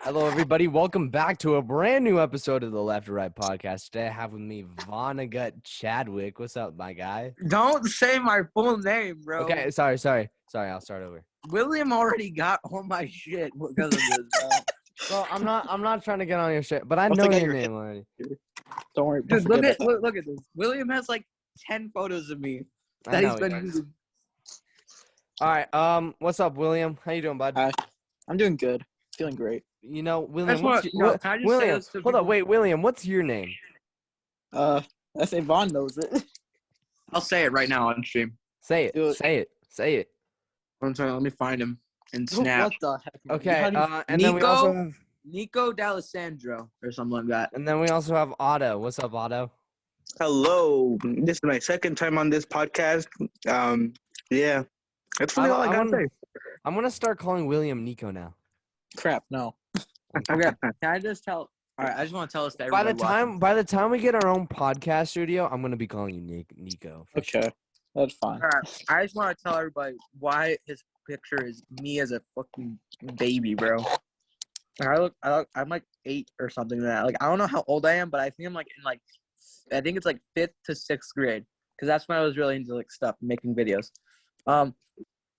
Hello, everybody. Welcome back to a brand new episode of the Left or Right podcast. Today I have with me Vonnegut Chadwick. What's up, my guy? Don't say my full name, bro. Okay, sorry. I'll start over. William already got all my shit because of this, bro. Well, I'm not trying to get on your shit, but I know your name already. Don't worry. Dude, look at this. William has like 10 photos of me I that know he's he been does. using. All right. What's up, William? How you doing, bud? Hi. I'm doing good. Feeling great. You know, William. Can I just say William, this to hold up. people? Wait, William. What's your name? I say Vaughn knows it. I'll say it right now on stream. Say it. Do it. Say it. I'm sorry, let me find him in Snap. What the heck? man? Okay. How do you- And then we also have, Nico D'Alessandro or something like that. and then we also have Otto. What's up, Otto? Hello. This is my second time on this podcast. Yeah. That's really all I gotta say. I'm gonna start calling William Nico now. Crap, no. Okay, can I just tell? All right, I just want to tell us to everybody. By the time we get our own podcast studio, I'm gonna be calling you Nico. Okay. That's fine. All right, I just want to tell everybody why his picture is me as a fucking baby, bro. I'm like 8 or something like that. Like, I don't know how old I am, but I think I'm like in I think it's like 5th to 6th grade, because that's when I was really into like stuff, making videos.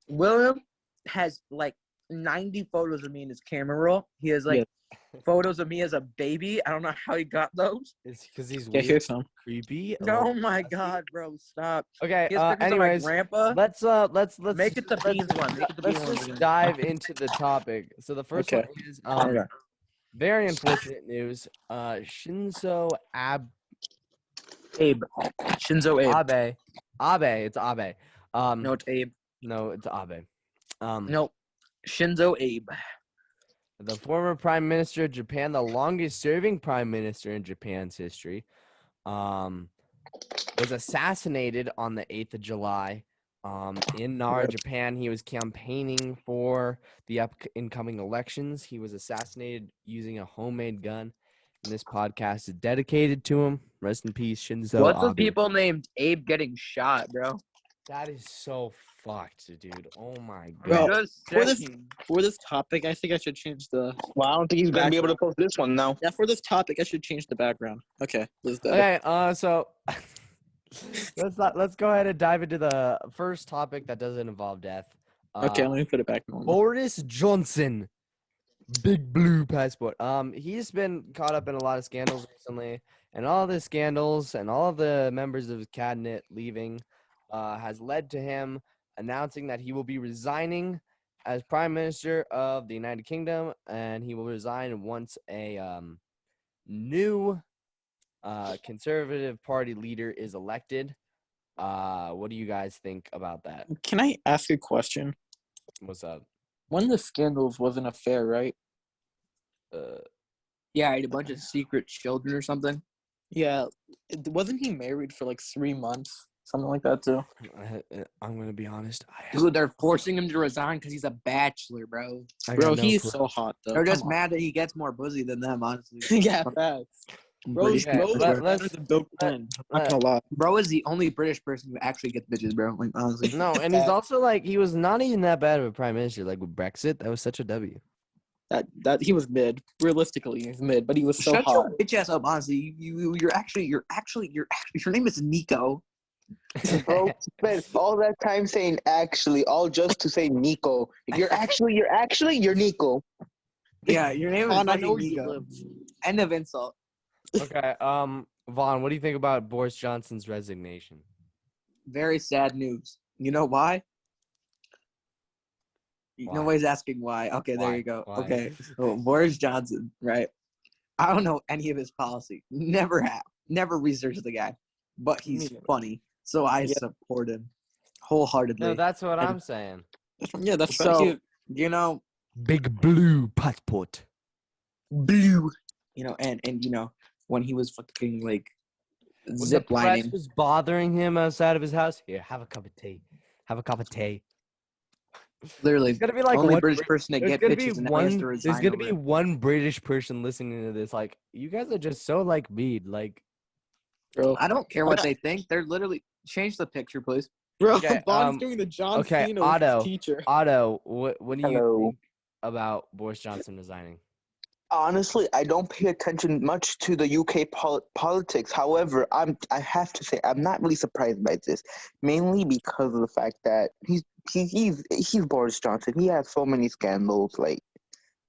William has like 90 photos of me in his camera roll. He has like photos of me as a baby. I don't know how he got those. It's because he's Yeah, weird, here's some. creepy. Oh my god, bro, stop. Okay. He has pictures of my Anyways, grandpa. let's Make it the beans one. Make it the let's beans just one. dive into the topic. So the first Okay. one is Okay. very unfortunate news. Shinzo Abe. Shinzo Abe. Abe. It's Abe. No, it's Abe. No, it's Abe. No, Shinzo Abe. The former prime minister of Japan, the longest serving prime minister in Japan's history, was assassinated on the 8th of July in Nara, Japan. He was campaigning for the incoming elections. He was assassinated using a homemade gun. And this podcast is dedicated to him. Rest in peace, Shinzo What's with Abe. people named Abe getting shot, bro? That is so fucked, dude. Oh my Bro, god. for this topic, I think I should change the. Well, I don't think he's gonna be able to post this one now. Yeah, for this topic, I should change the background. Okay. Okay, so let's go ahead and dive into the first topic that doesn't involve death. Okay, let me put it back normal. Boris Johnson, Big Blue Passport. He's been caught up in a lot of scandals recently, and all the scandals and all of the members of his cabinet leaving has led to him announcing that he will be resigning as Prime Minister of the United Kingdom, and he will resign once a new Conservative Party leader is elected. What do you guys think about that? Can I ask a question? What's up? One of the scandals was an affair, right? Yeah, I had a bunch of secret children or something. Yeah. Wasn't he married for like 3 months? Something like that, too. I'm gonna be honest. Dude, they're forcing him to resign because he's a bachelor, bro. Bro, he's so hot, though. They're just Come mad that he gets more pussy than them, honestly. on. Yeah, facts. Bro's Okay, let's- a dope friend. I'm not gonna lie. Bro is the only British person who actually gets bitches, bro. Like, honestly. No, and he's also like he was not even that bad of a prime minister. Like with Brexit, that was such a W. That he was mid. Realistically, he was mid, but he was so Shut hot. your bitch ass up, honestly. Your name is Nico. Bro, spent all that time saying actually, all just to say Nico. You're Nico. Yeah, your name is I know fucking he Nico. lives. End of insult. Okay, Vaughn, what do you think about Boris Johnson's resignation? Very sad news. You know why? Why? Nobody's asking why. Okay, there Why? you go. Why? Okay, so Boris Johnson, right? I don't know any of his policy. Never have. Never researched the guy, but he's funny, so I support him wholeheartedly. No, that's what I'm saying. Yeah, that's so right. you know, Big Blue Passport. blue. You know, and you know when he was fucking like When the zip press lining. was bothering him outside of his house. Here, have a cup of tea. Have a cup of tea. Literally, It's gonna be like only one British person to There's get gonna be bitches, and now he has to one. resign. There's gonna over be it. one British person listening to this. Like, you guys are just so like mean. Like, Bro, I don't care what they think. They're literally change the picture, please. bro, Okay, Vaughn's doing the John okay, Cena with Otto. his teacher. Otto, what do you Hello. think about Boris Johnson resigning? Honestly, I don't pay attention much to the UK politics. However, I have to say I'm not really surprised by this, mainly because of the fact that he's Boris Johnson. He has so many scandals, like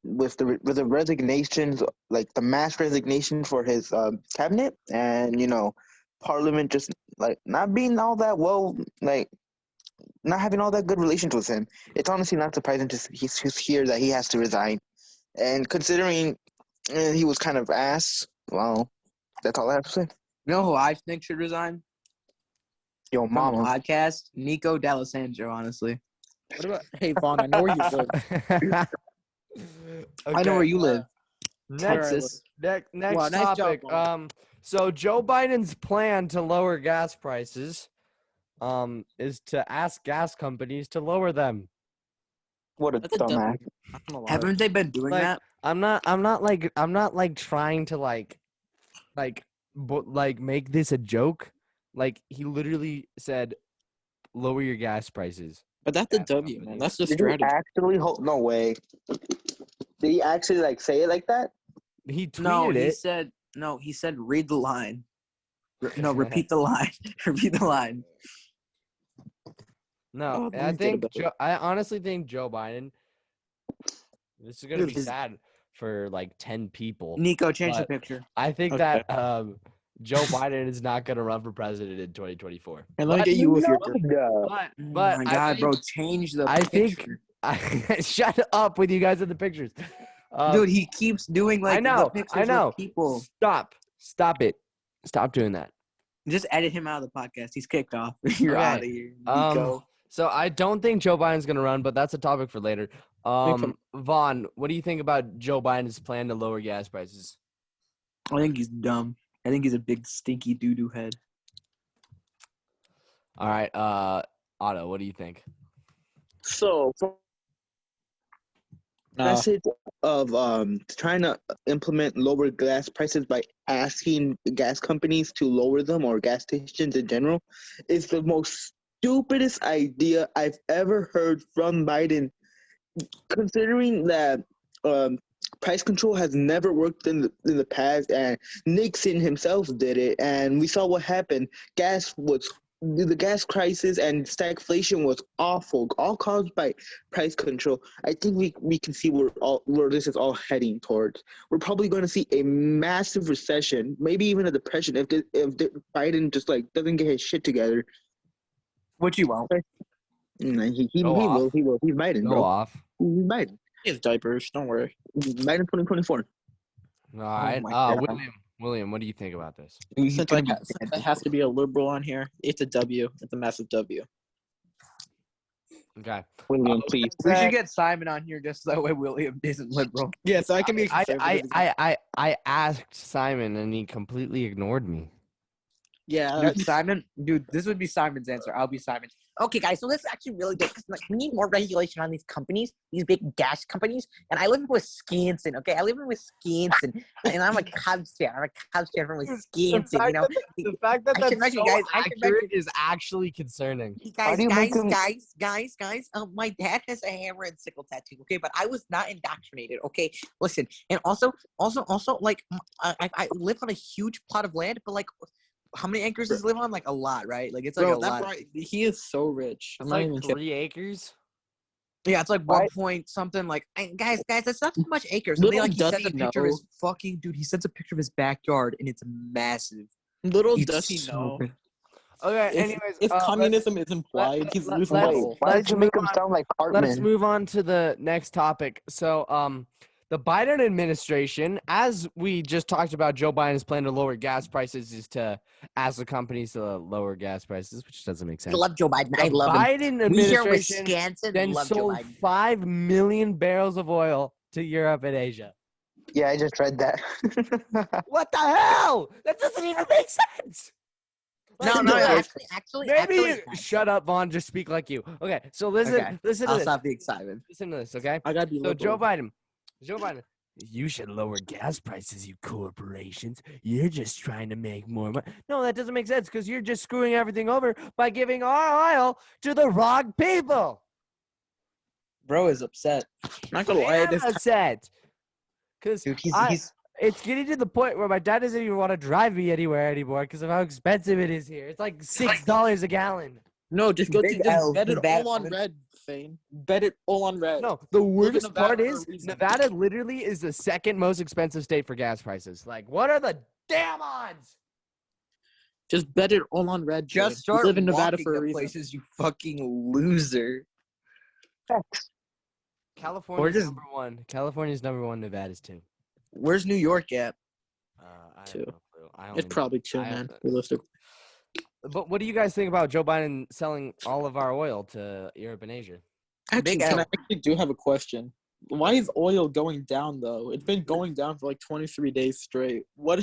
with the resignations, like the mass resignation for his cabinet, and Parliament just like not being all that well, like not having all that good relations with him. It's honestly not surprising to hear that he has to resign. And considering he was kind of ass, well, that's all I have to say. You know who I think should resign Yo, from the mama. podcast? Nico D'Alessandro, honestly. What about? Hey Vaughn, I know where you live. I know where you live. Next, Texas. next Wow, nice job, topic. Vaughn. So Joe Biden's plan to lower gas prices, is to ask gas companies to lower them. What a That's a dumbass. W. Not gonna lie. Haven't they been doing Like, that? I'm not like trying to like make this a joke. Like he literally said, lower your gas prices. But that's a gas W, companies. man. That's the Did he strategy. actually hold? No way. Did he actually like say it like that? He tweeted No, he it. said read the line. No, repeat the line. Repeat the line. No, Oh, I please get think a better- I honestly think Joe Biden. This is gonna Dude, be his- sad for like 10 people. Nico, change the But- picture. I think Okay. that Joe Biden is not gonna run for president in 2024. And let me But- get you with your. No. But Oh my I God, think, bro, change the I think- picture. shut up with you guys in the pictures. Dude, he keeps doing like I know, the pictures I know. with people. Stop it. Stop doing that. Just edit him out of the podcast. He's kicked off. You're Okay. out of here, Nico. So I don't think Joe Biden's gonna run, but that's a topic for later. Vaughn, what do you think about Joe Biden's plan to lower gas prices? I think he's dumb. I think he's a big stinky doo-doo head. All right, Otto, what do you think? So, message of trying to implement lower gas prices by asking gas companies to lower them, or gas stations in general, is the most stupidest idea I've ever heard from Biden, considering that price control has never worked in the past, and Nixon himself did it, and we saw what happened. The gas crisis and stagflation was awful, all caused by price control. I think we can see where this is all heading towards. We're probably going to see a massive recession, maybe even a depression, if Biden just like doesn't get his shit together. What you want? He Go off. will. He will. He's Biden, Go bro. off. He's Biden. He has diapers. Don't worry. Biden 2024. All right, my God. William, what do you think about this? He's Since gonna I, be since I have to be a liberal on here, it's a W. It's a massive W. Okay. William, please. We should get Simon on here just so that way William isn't liberal. Yeah, so I can be a I conservative. I asked Simon and he completely ignored me. Yeah, Dude, Simon, dude, this would be Simon's answer. I'll be Simon. Okay, guys, so this is actually really good because like, we need more regulation on these companies, these big gas companies. And I live in Wisconsin, okay? I live in Wisconsin, and I'm a Cubs fan. I'm a Cubs fan from Wisconsin, you know? The fact that I that's can imagine, so guys, I can accurate is actually concerning. Guys, do you make them- guys. My dad has a hammer and sickle tattoo, okay? But I was not indoctrinated, okay? Listen, and also, like, I live on a huge plot of land, but like, how many acres does he live on? Like a lot, right? Like it's like Bro, a that's lot. right. He is so rich. I'm It's not like even kidding. 3 acres. Yeah, it's like Right. 1 point something. Like, Guys, that's not too much acres. And then, little like, does he he sends a know. picture of his Fucking dude, he sends a picture of his backyard and it's massive. Little It's does he so know. big. Okay. If, anyways, if let's- communism is implied, he's let- losing let's- the Wait, whole. why let's did you make move him on. sound like Let's Cartman? move on to the next topic. So, the Biden administration, as we just talked about, Joe Biden's plan to lower gas prices is to ask the companies to lower gas prices, which doesn't make I sense. love Joe Biden. I The love him. Biden We here in administration Wisconsin then love Joe sold Biden. 5 million barrels of oil to Europe and Asia. Yeah, I just read that. What the hell? That doesn't even make sense. No, No, yeah. actually, Maybe shut up, Vaughn. Just speak like you. Okay, so listen Okay, to I'll this. stop being Simon. Listen to this, okay? I gotta be So liberal. Joe Biden, you should lower gas prices, you corporations. You're just trying to make more money. No, that doesn't make sense because you're just screwing everything over by giving our oil to the wrong people. Bro is upset. Not gonna I lie, am this upset Because Dude, he's it's getting to the point where my dad doesn't even want to drive me anywhere anymore because of how expensive it is here. It's like $6 a gallon. No, just Big L, bet it Nevada. all on red, Thane. Bet it all on red. No, the Live in worst part Nevada for a is reason. Nevada literally is the second most expensive state for gas prices. Like, what are the damn odds? Just bet it all on red. just Thane. start You live in Nevada walking for a to reason. places, you fucking loser. California's just- number one. California's number one. Nevada's two. Where's New York at? I have Two. no clue. I only It's know- probably two, I- man. Realistic. But what do you guys think about Joe Biden selling all of our oil to Europe and Asia? Actually, Big can I L. actually do have a question? Why is oil going down though? It's been going down for like 23 days straight. What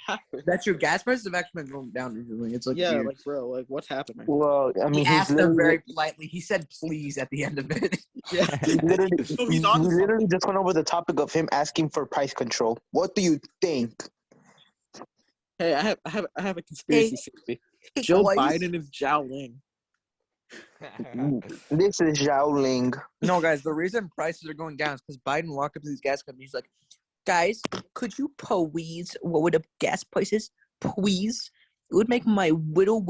happened? That's true. Gas prices have actually been going down recently. It's like Yeah, weird. like bro, like what's happening? Well, I He mean, asked them very politely. He said please at the end of it. Yeah. he literally, No, he's he on literally just went over the topic of him asking for price control. What do you think? Hey, I have a conspiracy theory. Joe Biden is Zhao Ling. This is Zhao Ling. No, guys, the reason prices are going down is because Biden walked up to these gas companies like, guys, could you please lower the gas prices? Please? It would make my little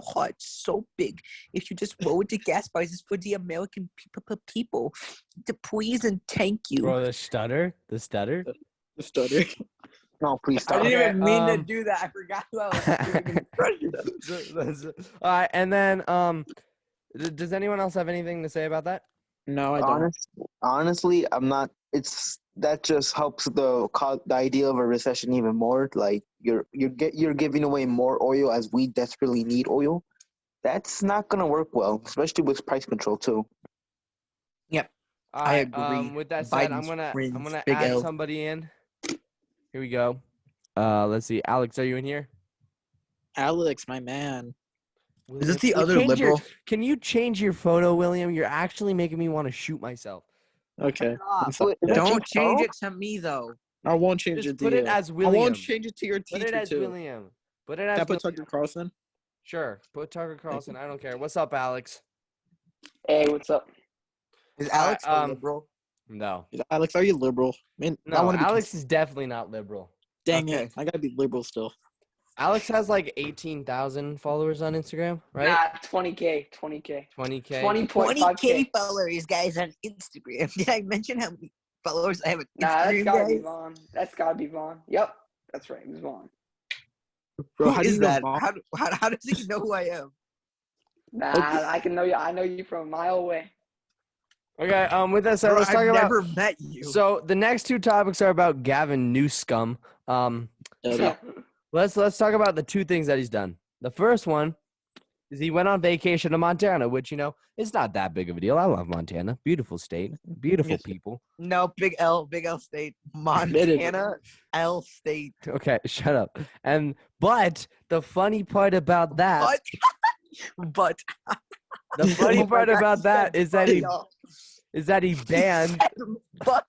heart so big if you just lowered the gas prices for the American people. Please and thank you. Bro, the stutter. The stutter. No, please I stop. didn't even mean to um, do that. I forgot who I was doing impression of. All right, and then does anyone else have anything to say about that? No, I don't. Honestly, I'm not. It's that just helps the idea of a recession even more. Like you're giving away more oil as we desperately need oil. That's not gonna work well, especially with price control too. All I right, agree. with that said, Biden's I'm cringe. gonna Big add L. somebody in. Here we go. Let's see. Alex, are you in here? Alex, my man. Is this William, the can you other change liberal? Can you change your photo, William? You're actually making me want to shoot myself. Okay. I'm Wait, sorry. is that Don't Jake change Paul? it to me though. I won't change Just it to put you. it as I William. won't change it to your Put teacher it as too. William. Put it Can as I put William. Tucker Carlson? Sure. Put Tucker Carlson. I don't care. What's up, Alex? Hey, what's up? Is Alex a um, liberal? No. Alex, are you liberal? I mean, I No, want to be. Alex is definitely not liberal. Dang Okay. it! I gotta be liberal still. Alex has like 18,000 followers on Instagram, right? Nah, 20K, 20K. 20K. 20.5K. followers, guys, on Instagram. Did I mention how many followers I have on Nah, that's Instagram, gotta be guys? Vaughn. That's gotta be Vaughn. Yep, that's right. It was Vaughn. Bro, Who how do is you know that? Vaughn? How does he know who I am? Nah, I can know you. I know you from a mile away. Okay, with that said, Bro, let's talk I've about. never met you. So the next two topics are about Gavin Newscum. Let's talk about the two things that he's done. The first one is he went on vacation to Montana, which it's not that big of a deal. I love Montana, beautiful state, beautiful Yes. people. No, Big L State, Montana, L State. Okay, shut up. But the funny part about that, But the funny Oh my part God, about he that said is that but, he y'all. is that he banned. But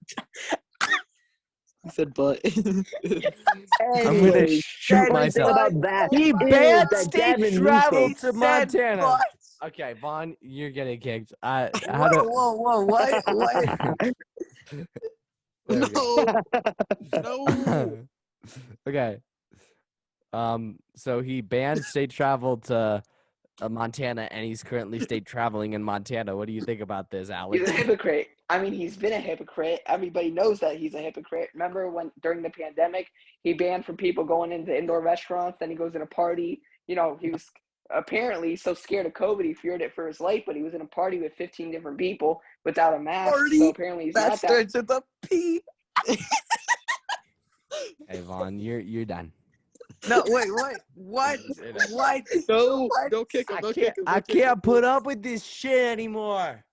He said, but. I'm gonna Anyways, shoot said myself. about that He is banned that state Gavin travel Newsom- to said Montana. but. Okay, Vaughn, you're getting kicked. How Whoa, what? There we go. No. Okay. So he banned state travel to Montana, and he's currently state traveling in Montana. What do you think about this, Alex? He's a hypocrite. I mean, he's been a hypocrite. Everybody knows that he's a hypocrite. Remember when during the pandemic, he banned from people going into indoor restaurants. Then he goes in a party. He was apparently so scared of COVID, he feared it for his life. But he was in a party with 15 different people without a mask. Party? So apparently he's That not that. starts with a P. Hey, Vaughn, you're done. No, wait, what? No, What? don't kick him. I Don't can't. kick him. I don't kick him. can't put up with this shit anymore.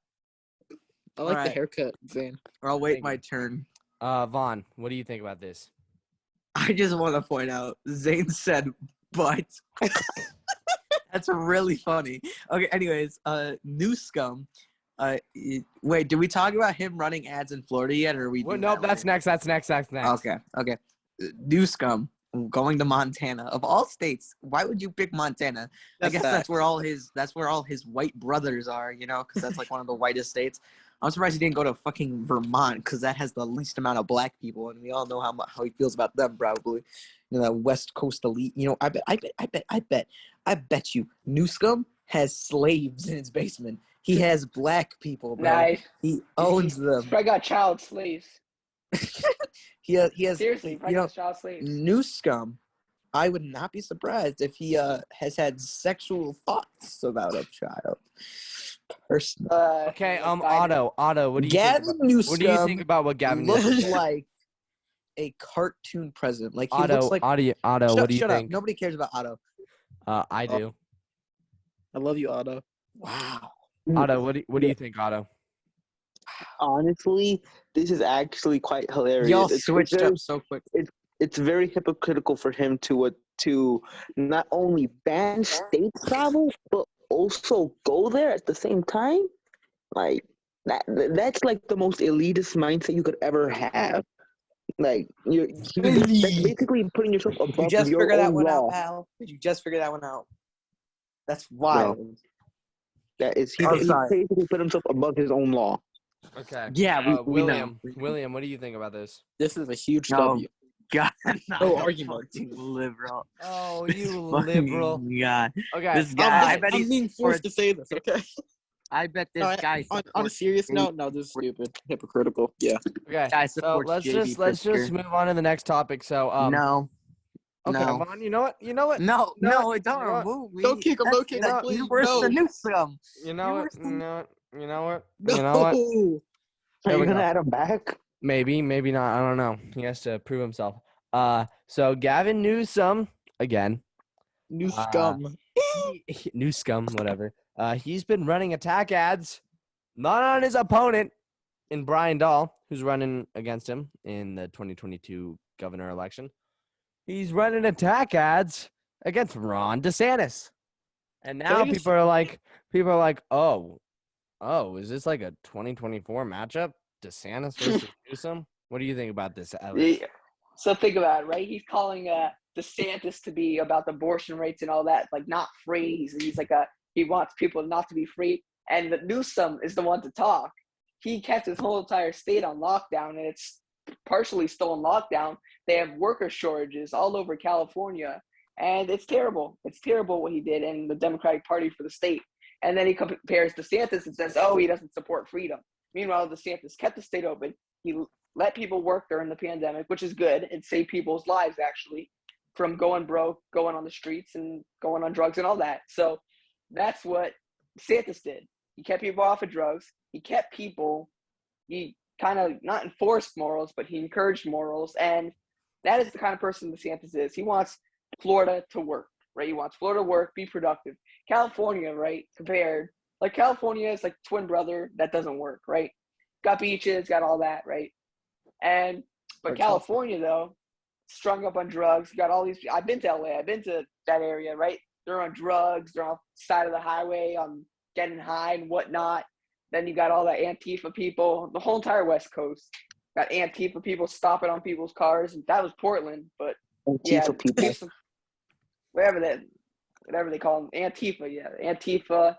I like the Alright. haircut, Zane. I'll wait Thank my you. turn. Vaughn, what do you think about this? I just want to point out, Zane said, but. That's really funny. Okay, anyways, New Scum. Wait, did we talk about him running ads in Florida yet, or are we? Well, doing nope. that That's later? next. That's next. That's next. Okay. New Scum going to Montana. Of all states, why would you pick Montana? I guess that's where all his white brothers are, because that's like one of the whitest states. I'm surprised he didn't go to fucking Vermont because that has the least amount of black people, and we all know how he feels about them. Probably, that West Coast elite. I bet you Newscomb has slaves in his basement. He has black people, bro. Nice. He owns He's them. probably got child slaves. He has. Seriously, probably got child slaves. Newscomb. I would not be surprised if he has had sexual thoughts about a child. Personally. Okay, like Otto, what do you Gavin think? Newsom What do you think about what Gavin Newsom looks did? like a cartoon president. Like he looks Otto, like. Otto, what do you Shut up! think? Nobody cares about Otto. I do. I love you, Otto. Wow. Otto, what do you think, Otto? Honestly, this is actually quite hilarious. Y'all It's switched very, up so quick. It's very hypocritical for him to not only ban state travel but also go there at the same time. Like that's like the most elitist mindset you could ever have. Like that's basically putting yourself Did you above just your figure that own one law. out, pal? Did you just figure that one out? That's wild. That is he sorry. basically put himself above his own law. Okay. Yeah, we know. William, what do you think about this? This is a huge No. W. God, No argument. fucking liberal. Oh, you Fucking liberal. God. Okay. This guy, I bet I'm he's being forced to say this, okay? I bet this No, guy on a serious note, no, this is stupid. Hypocritical. Yeah. Okay. guy So supports let's JB just Pritzker. move on to the next topic. So No. okay, No. Vaughn, you know what? No, You know no, what? don't You know what? remove me. Don't kick him, That's- don't kick him, know- please. You worse No. than Newsom. You know You what? were You know what? You know what? No. You know what? Are There you we gonna go. add him back? Maybe not. I don't know. He has to prove himself. So Gavin Newsom again. New scum. New scum, whatever. He's been running attack ads, not on his opponent in Brian Dahl, who's running against him in the 2022 governor election. He's running attack ads against Ron DeSantis. And now people are like, oh, is this like a 2024 matchup? DeSantis versus Newsom? What do you think about this, Alex? Yeah. So think about it, right? He's calling DeSantis to be about the abortion rates and all that, like not free. He's like he wants people not to be free. And the Newsom is the one to talk. He kept his whole entire state on lockdown, and it's partially still on lockdown. They have worker shortages all over California, and it's terrible. It's terrible what he did in the Democratic Party for the state. And then he compares DeSantis and says, oh, he doesn't support freedom. Meanwhile, DeSantis kept the state open. He let people work during the pandemic, which is good. It saved people's lives, actually, from going broke, going on the streets, and going on drugs and all that. So that's what DeSantis did. He kept people off of drugs. He kind of not enforced morals, but he encouraged morals. And that is the kind of person DeSantis is. He wants Florida to work, right? He wants Florida to work, be productive. California, right, compared, like California is like twin brother that doesn't work, right? Got beaches, got all that, right? But California, though, strung up on drugs, got all these. I've been to LA, I've been to that area, right? They're on drugs, they're on the side of the highway, getting high and whatnot. Then you got all the Antifa people, the whole entire West Coast got Antifa people stopping on people's cars. And that was Portland, but Antifa people. whatever they call them, Antifa, yeah, Antifa,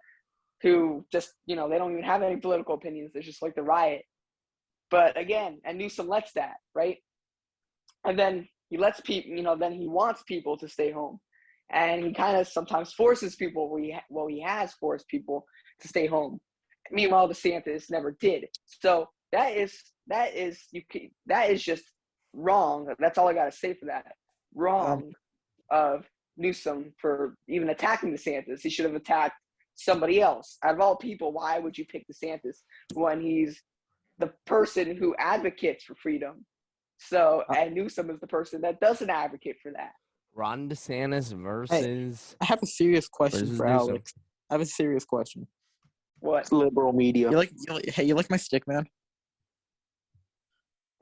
who just, they don't even have any political opinions. They just like to riot. But again, and Newsom lets that, right? And then he lets people, then he wants people to stay home. And he kind of sometimes forces people, he has forced people to stay home. Meanwhile, DeSantis never did. So that is just wrong. That's all I got to say for that. Wrong of Newsom for even attacking DeSantis. He should have attacked somebody else. Out of all people, why would you pick DeSantis when he's the person who advocates for freedom? So, and Newsom is the person that doesn't advocate for that. Ron DeSantis versus. I have a serious question versus for Newsom. Alex. I have a serious question. What? It's liberal media. You like my stick, man?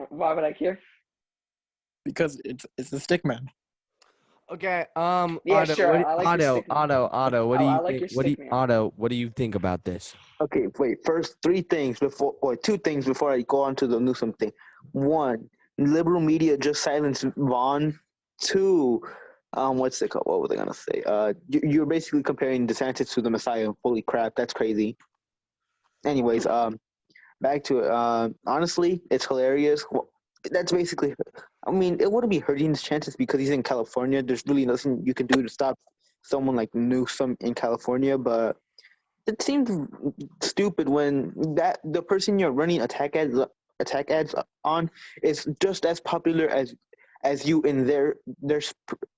Why would I care? Because it's a stick man. Okay. Yeah, Otto, sure. I like your stick man. Otto. What do I you like think? your What do you, stick man. Otto? What do you think about this? Okay, wait. First, two things before I go on to the Newsom thing. One, liberal media just silenced Vaughn. Two, what's it called? What were they gonna say? You're basically comparing DeSantis to the Messiah. Holy crap, that's crazy. Anyways, back to it. Honestly, it's hilarious. Well, that's basically. I mean, it wouldn't be hurting his chances because he's in California. There's really nothing you can do to stop someone like Newsom in California. But it seems stupid when the person you're running attack ads on is just as popular as you in their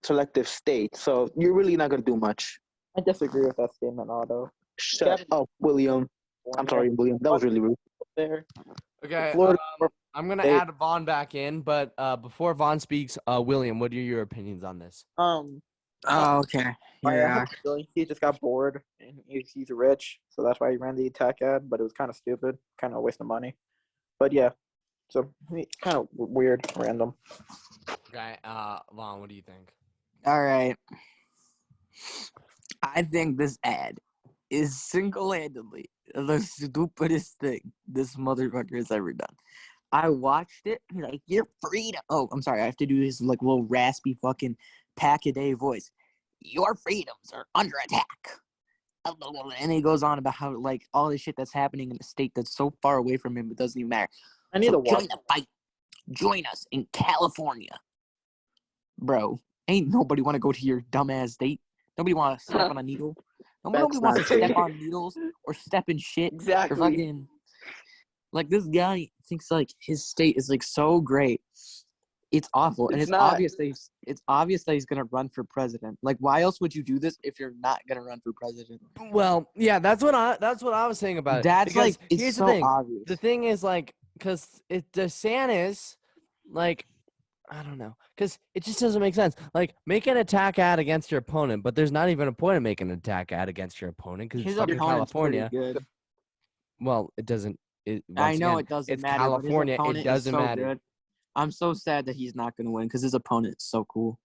selective state. So you're really not gonna do much. I disagree with that statement, Otto. Shut up, William. I'm sorry, William. That was really rude. There. Okay, Florida. I'm gonna Hey. add Vaughn back in, but before Vaughn speaks, William, what are your opinions on this? Oh, okay. I think he just got bored and he's rich, so that's why he ran the attack ad. But it was kind of stupid, kind of a waste of money. But yeah, so kind of weird, random. Okay, Vaughn, what do you think? All right. I think this ad is single-handedly the stupidest thing this motherfucker has ever done. I watched it. He's like, "Your freedom." Oh, I'm sorry. I have to do his like little raspy fucking pack-a-day voice. Your freedoms are under attack. And he goes on about how like all this shit that's happening in a state that's so far away from him, it doesn't even matter. I need to watch. Join the fight. Join us in California, bro. Ain't nobody want to go to your dumbass state. Nobody want to step on a needle. Nobody wants to step on needles or step in shit. Or Exactly. fucking like this guy thinks like his state is like so great. It's awful, and It's it's not. obvious that he's gonna run for president. Like, why else would you do this if you're not gonna run for president? Well, yeah, that's what I was saying about it. That's because like it's here's so the thing. obvious. The thing is like, because DeSantis, like, I don't know, because it just doesn't make sense. Like, make an attack ad against your opponent, but there's not even a point of making an attack ad against your opponent because it's His fucking opponent's pretty California. good. Well, it doesn't. I Once know again, it doesn't it's matter. but his California. It opponent is doesn't so matter. good. I'm so sad that he's not gonna win because his opponent is so cool.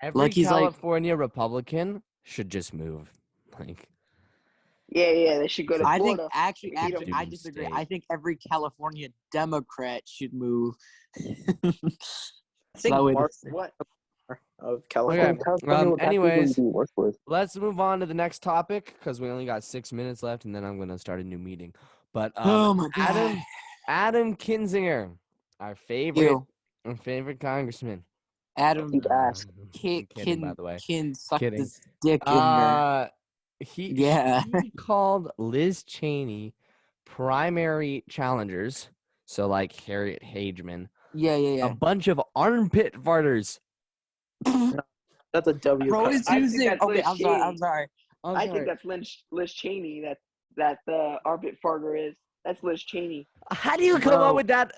Every Like, he's like- California Republican should just move. Like, Yeah, they should go to I think Florida. actually, Beat 'em. I disagree. Doomsday. I think every California Democrat should move. I think No, it Mark is- What? of California. anyways, let's move on to the next topic because we only got 6 minutes left, and then I'm gonna start a new meeting. But Oh my god. Adam Kinzinger, our favorite Ew. congressman. Adam Keep ask. I'm can kidding, by the way. suck Kidding. this dick in there. Yeah. He called Liz Cheney primary challengers, so like Harriet Hageman, Yeah. a bunch of armpit farters. That's a W. Bro cut. is I think using. that's Okay, Liz I'm sorry. Cheney. I'm I sorry. think that's Liz Cheney. That the armpit farter is. That's Liz Cheney. How do you come Bro. up with that?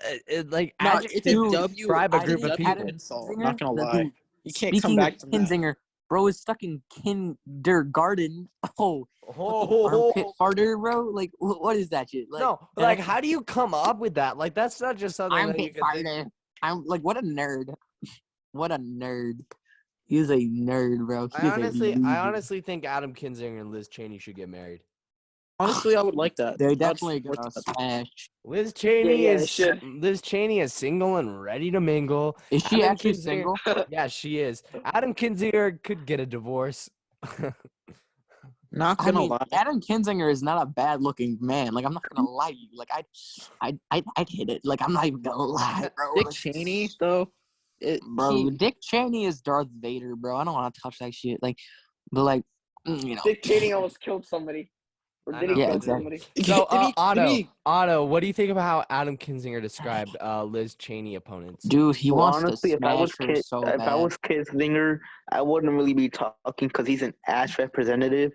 Like, No, adjective it's a to W. describe a I group think of W people? insult. Kinzinger, Not gonna the lie. dude- You can't come Speaking back of from that. Kinzinger, bro is stuck in kindergarten. Oh, Oh, armpit farter, bro. Like, what is that shit? Like, no, like, how do you come up with that? Like, that's not just something that you armpit can think. farter. I'm like, what a nerd. What a nerd. He's a nerd, bro. He I is a loser. honestly think Adam Kinzinger and Liz Cheney should get married. Honestly, I would like that. They're I'd definitely support gonna that. smash. Liz Cheney Yeah, they should. Liz Cheney is single and ready to mingle. Is she Adam actually Kinzinger- single? Yeah, she is. Adam Kinzinger could get a divorce. Not I gonna mean, lie. Adam Kinzinger is not a bad-looking man. Like, I'm not gonna lie to you. Like, I'd hit it. Like, I'm not even gonna lie, bro. Dick Like, Cheney though. bro, Dick Cheney is Darth Vader, bro. I don't want to touch that shit. Like, but like, you know. Dick Cheney almost killed somebody. Or I did know. he Yeah, kill exactly. somebody? So, Did he- Otto, what do you think about how Adam Kinzinger described Liz Cheney opponents? Dude, he Well, wants honestly, to if I was smash her Kid, so if bad. I was Kissinger, I wouldn't really be talking because he's an ass representative,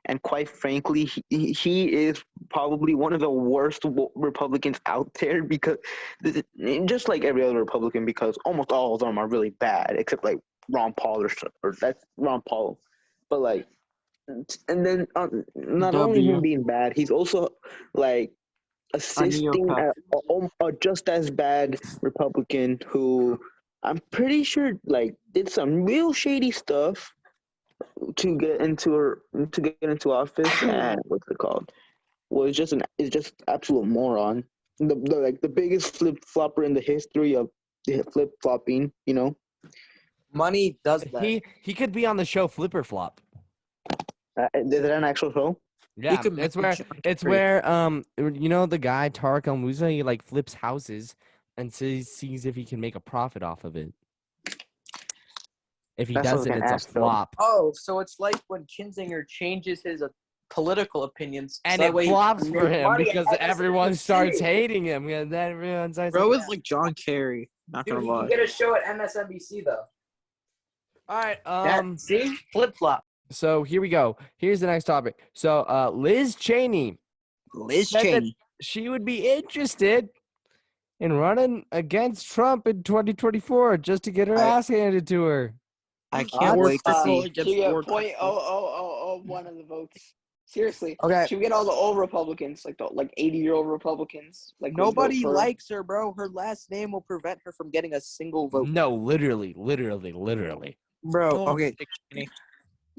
and quite frankly, he is probably one of the worst Republicans out there because just like every other Republican, because almost all of them are really bad, except like Ron Paul or that's Ron Paul, but like. And then not only W. him being bad, he's also like assisting neocup. a just as bad Republican who I'm pretty sure like did some real shady stuff to get into office. And what's it called? Well, it's just absolute moron. The biggest flip flopper in the history of flip flopping. You know. Money does that. He could be on the show Flipper Flop. Is that an actual show? Yeah, could it's make where John it's Kerry. where the guy Tarek El Moussa, he like flips houses and sees if he can make a profit off of it. If he That's what I was doesn't, gonna it's a ask, though. flop. Oh, so it's like when Kinzinger changes his political opinions, And so that it way he flops can for make him money because at everyone MSNBC. starts hating him, and then everyone starts. Bro is like John Kerry. Not Dude, gonna he can lie. get a show at MSNBC though. All right. See, flip flop. So here we go. Here's the next topic. So Liz Cheney Liz said that Cheney. she would be interested in running against Trump in 2024 just to get her ass handed to her. I can't Or wait to purple see. against She get Ford. 0.00001 of the votes. Seriously. Okay. She would get all the old Republicans, like the 80-year-old Republicans. Like would vote Nobody for her. likes her, bro. Her last name will prevent her from getting a single vote. No, literally. Bro, No, okay. Dick Cheney.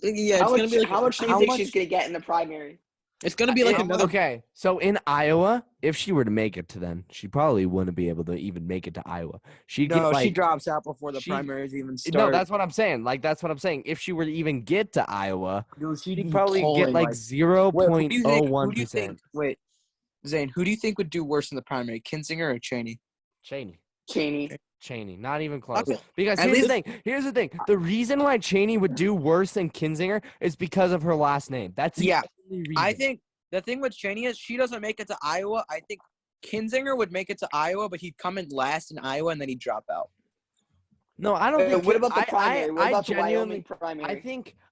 Yeah, How it's gonna much, be like how much do you how think much- she's gonna get in the primary? It's gonna be like another. Okay, so in Iowa, if she were to make it to then, she probably wouldn't be able to even make it to Iowa. She'd No, get like she drops out before the she- primaries even no, start. that's what I'm saying. Like that's what I'm saying. If she were to even get to Iowa, Dude, she'd probably get like Wait, who do you think? Who do you 0.01%. think? Wait, Zane, who do you think would do worse in the primary, Kinzinger or Cheney? Cheney. Not even close. Okay. Because At here's the thing. The reason why Cheney would do worse than Kinzinger is because of her last name. That's the Yeah, only reason. I think the thing with Cheney is she doesn't make it to Iowa. I think Kinzinger would make it to Iowa, but he'd come in last in Iowa and then he'd drop out. No, I don't think. What about the primary? What I about the Wyoming genuinely, primary?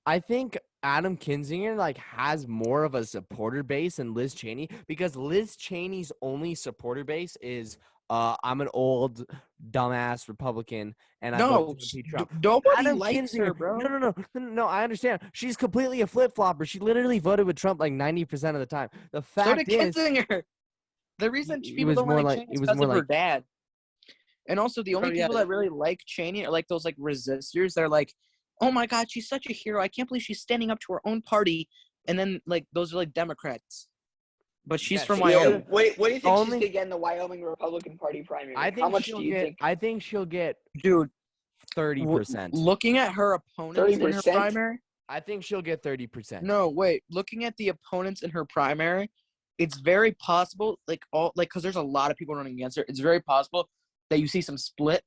I think Adam Kinzinger like has more of a supporter base than Liz Cheney because Liz Cheney's only supporter base is I'm an old dumbass Republican and I No, voted for Pete Trump. nobody Adam likes her, bro. No, I understand. She's completely a flip flopper. She literally voted with Trump like 90% of the time. The So fact did is, Kinzinger. The reason He people was don't more like like- Cheney he is was because more of her like- dad. And also, the only Oh, yeah. people that really like Cheney are like those like resistors. They're like, "Oh my God, she's such a hero! I can't believe she's standing up to her own party." And then like those are like Democrats, but she's Yeah, from she- Wyoming. What do you think Only- she's gonna get in the Wyoming Republican Party primary? I think How much she'll do you get. think? I think she'll get Dude, 30%. looking at her opponents in her 30%? primary. I think she'll get 30%. No, wait. Looking at the opponents in her primary, it's very possible, because there's a lot of people running against her. It's very possible that you see some split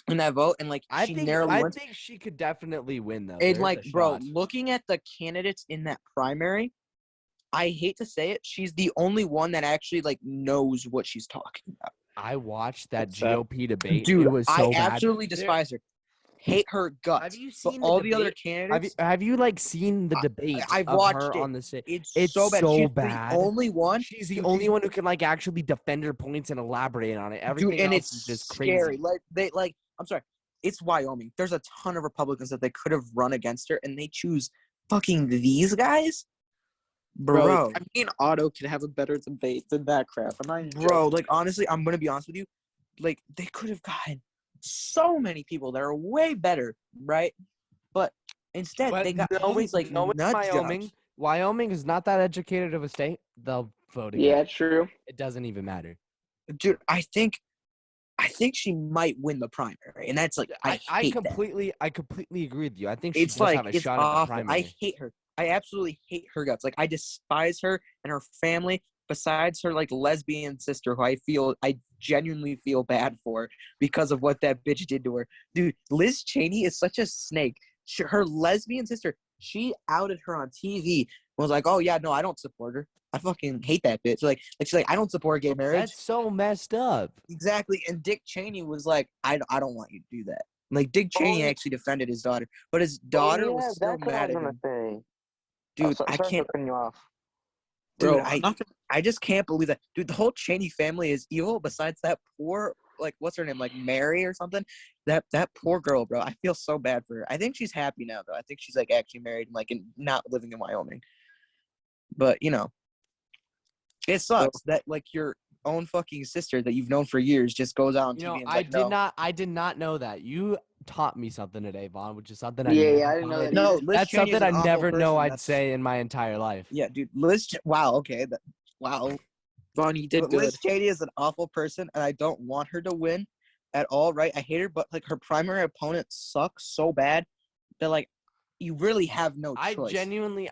in that vote, and like I she think narrowly wins. she could definitely win though. And There's like, a bro, shot. looking at the candidates in that primary, I hate to say it, she's the only one that actually like knows what she's talking about. I watched that That's sad. GOP debate. Dude, it was so I bad. absolutely despise her. Hate her guts. Have you But seen all the the other debate? candidates? Have you like seen the debate I've of watched her it. on the stage? It's It's so bad. so She's bad. the only one. She's the Dude, only she's- one who can like actually defend her points and elaborate on it. Everything Dude, and else it's is just scary. crazy. I'm sorry, it's Wyoming. There's a ton of Republicans that they could have run against her, and they choose fucking these guys, bro. I mean, Otto could have a better debate than that crap. I'm not even Bro, like honestly, I'm gonna be honest with you. Like they could have gotten so many people that are way better, right? But instead, But they got all these like no, it's nut Wyoming. jobs. Wyoming is not that educated of a state. They'll vote again. Yeah, true. It doesn't even matter. Dude, I think she might win the primary, and that's like I hate that. completely agree with you. I think she It's does like have a it's shot at the awful. primary. I hate her. I absolutely hate her guts. Like I despise her and her family. Besides her like lesbian sister, who I genuinely feel bad for because of what that bitch did to her. Dude, Liz Cheney is such a snake. Her lesbian sister, she outed her on TV. Was like, oh yeah, no, I don't support her. I fucking hate that bitch. Like she's like, I don't support gay marriage. That's so messed up. Exactly. And Dick Cheney was like, I don't want you to do that. Like Dick Cheney actually defended his daughter, but his daughter was still mad at him. say. Dude, I can't. cutting you off. Dude, Bro, I'm not gonna- I just can't believe that. Dude, the whole Cheney family is evil. Besides that poor, like, what's her name, like Mary or something. That poor girl, bro. I feel so bad for her. I think she's happy now, though. I think she's like actually married and like not living in Wyoming. But it sucks that like your own fucking sister that you've known for years just goes out on TV and is like, no. I did not know that. You taught me something today, Vaughn, which is something Yeah, I I didn't know that. No, either. Liz That's Cheney is something I an awful never know person. I'd That's- say in my entire life. Yeah, dude. Wow. Okay. Wow. Vaughn, you did But good. Liz Cheney is an awful person, and I don't want her to win at all. Right? I hate her, but like her primary opponent sucks so bad that like you really have no choice. I genuinely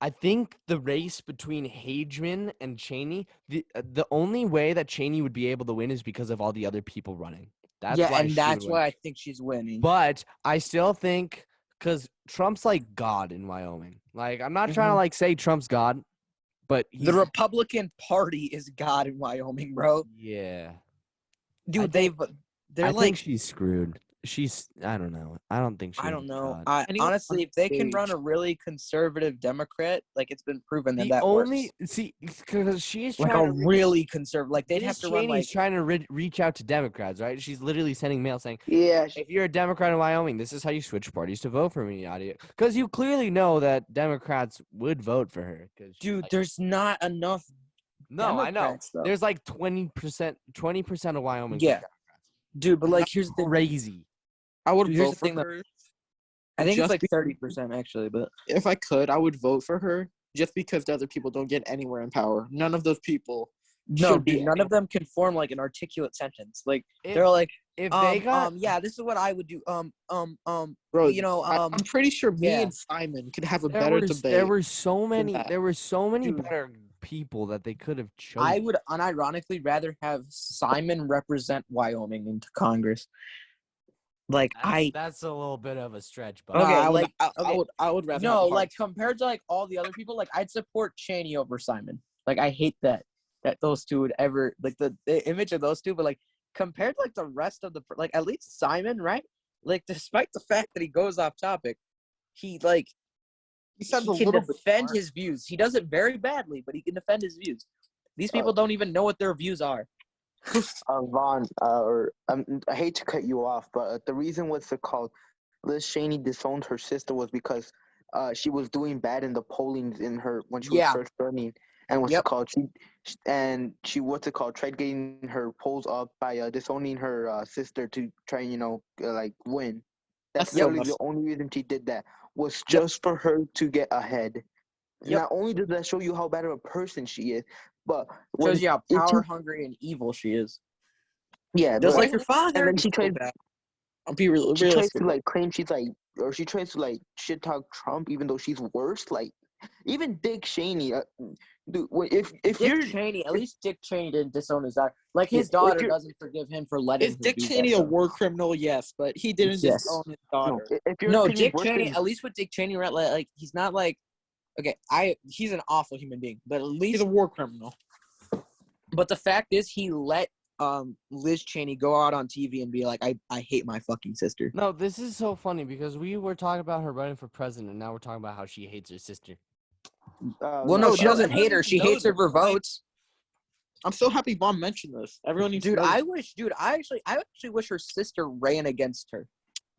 I think the race between Hageman and Cheney, the only way that Cheney would be able to win is because of all the other people running. That's yeah, why and she would that's win. why I think she's winning. But I still think because Trump's like God in Wyoming. Like I'm not trying to Mhm. like say Trump's God, but The he's Republican Party is God in Wyoming, bro. yeah. Dude, think- they're I like think she's screwed. I don't know. I don't think she. I has don't a know. God. I Anyone honestly, on if they can run stage- a really conservative Democrat, like it's been proven that The that only works. because she's Like trying a to really conservative, like they'd Liz have to run Cheney's like trying to reach out to Democrats, right? She's literally sending mail saying, Yeah, if you're a Democrat in Wyoming, this is how you switch parties to vote for me, because you clearly know that Democrats would vote for her. dude. There's not enough no, I know. Democrats though. There's like 20% of Wyoming. Yeah, dude. But like, here's the thing. Crazy. I would Dude, here's vote the for thing, though. her. I think it's just like because- 30% actually, but If I could, I would vote for her just because the other people don't get anywhere in power. None of those people. no, should be dude. None of them can form like an articulate sentence. Like If- they're like, If they got, yeah, this is what I would do. Bro, you know, I'm pretty sure me yeah. and Simon could have a there better were debate. there were so many that. Dude. Dude. better people that they could have chosen. I would unironically rather have Simon represent Wyoming into Congress. Like That's a little bit of a stretch, but No, Okay, I would, like, okay. I would rather. no, have a like hard- compared to like all the other people, like I'd support Cheney over Simon. Like I hate that those two would ever like the image of those two, but like compared to like the rest of the like at least Simon, right? Like despite the fact that he goes off topic, he like he sounds he a can little bit defend smart. his views. He does it very badly, but he can defend his views. These people don't even know what their views are. Vaughn, I hate to cut you off, but the reason what's it called, Liz Cheney disowned her sister was because she was doing bad in the pollings in her when she was Yeah. first running, and what's Yep. it called, she what's it called, tried getting her polls up by disowning her sister to try and like win. That's That's so literally the messed up. only reason she did that was Yep. just for her to get ahead. Yep. Not only does that show you how bad of a person she is, but Shows you how it power took- hungry and evil she is. yeah, Just but- like her father. and then she tried I'll be real. she tries realistic. to like claim she's like, or she tries to like shit talk Trump, even though she's worse. Like, even Dick Cheney, dude, if you're Dick Cheney, at least Dick Cheney didn't disown his daughter. Like Yeah, his if daughter you're- doesn't forgive him for letting Is her Dick do Cheney that, a though. war criminal? Yes, but he didn't Yes. disown his no, daughter. if your No, opinion's Dick worse Cheney. than- At least with Dick Cheney, right? Like he's not like okay. He's an awful human being, but at He's least. a war criminal. But the fact is, he let Liz Cheney go out on TV and be like, I hate my fucking sister. no, this is so funny because we were talking about her running for president, and now we're talking about how she hates her sister. Well, no, she doesn't hate her. She hates her for votes. I'm so happy Vaughn mentioned this. Everyone needs Dude, to know I this. wish, I actually wish her sister ran against her.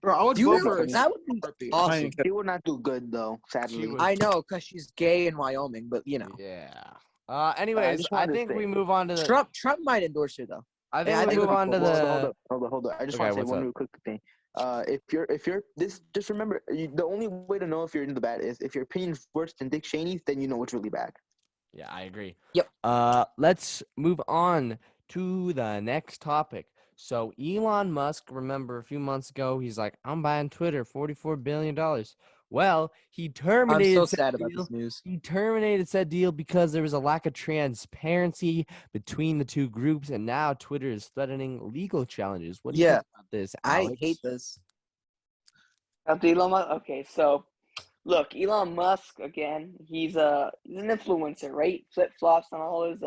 Bro, I would Do you vote remember for her. that would be Heartbeat. awesome. I ain't kidding. She would not do good though, sadly. would- I know, cause she's gay in Wyoming, but you know, Yeah. Anyways, just I wanted to think say- we move on to the. Trump might endorse her though. I think I we think move on to the. Hold on. I just Okay, want to say what's one up? real quick thing. If you're this, just remember the only way to know if you're in the bad is if your opinion's worse than Dick Cheney's, then you know it's really bad. Yeah, I agree. Yep. Let's move on to the next topic. So Elon Musk, remember a few months ago, he's like, I'm buying Twitter, $44 billion. Well, he I'm terminated so said sad about deal. this news. He terminated said deal because there was a lack of transparency between the two groups, and now Twitter is threatening legal challenges. What do you Yeah, think about this, I Alex? hate this. Up to Elon Musk. Okay, so look, Elon Musk again. He's an influencer, right? Flip flops on all his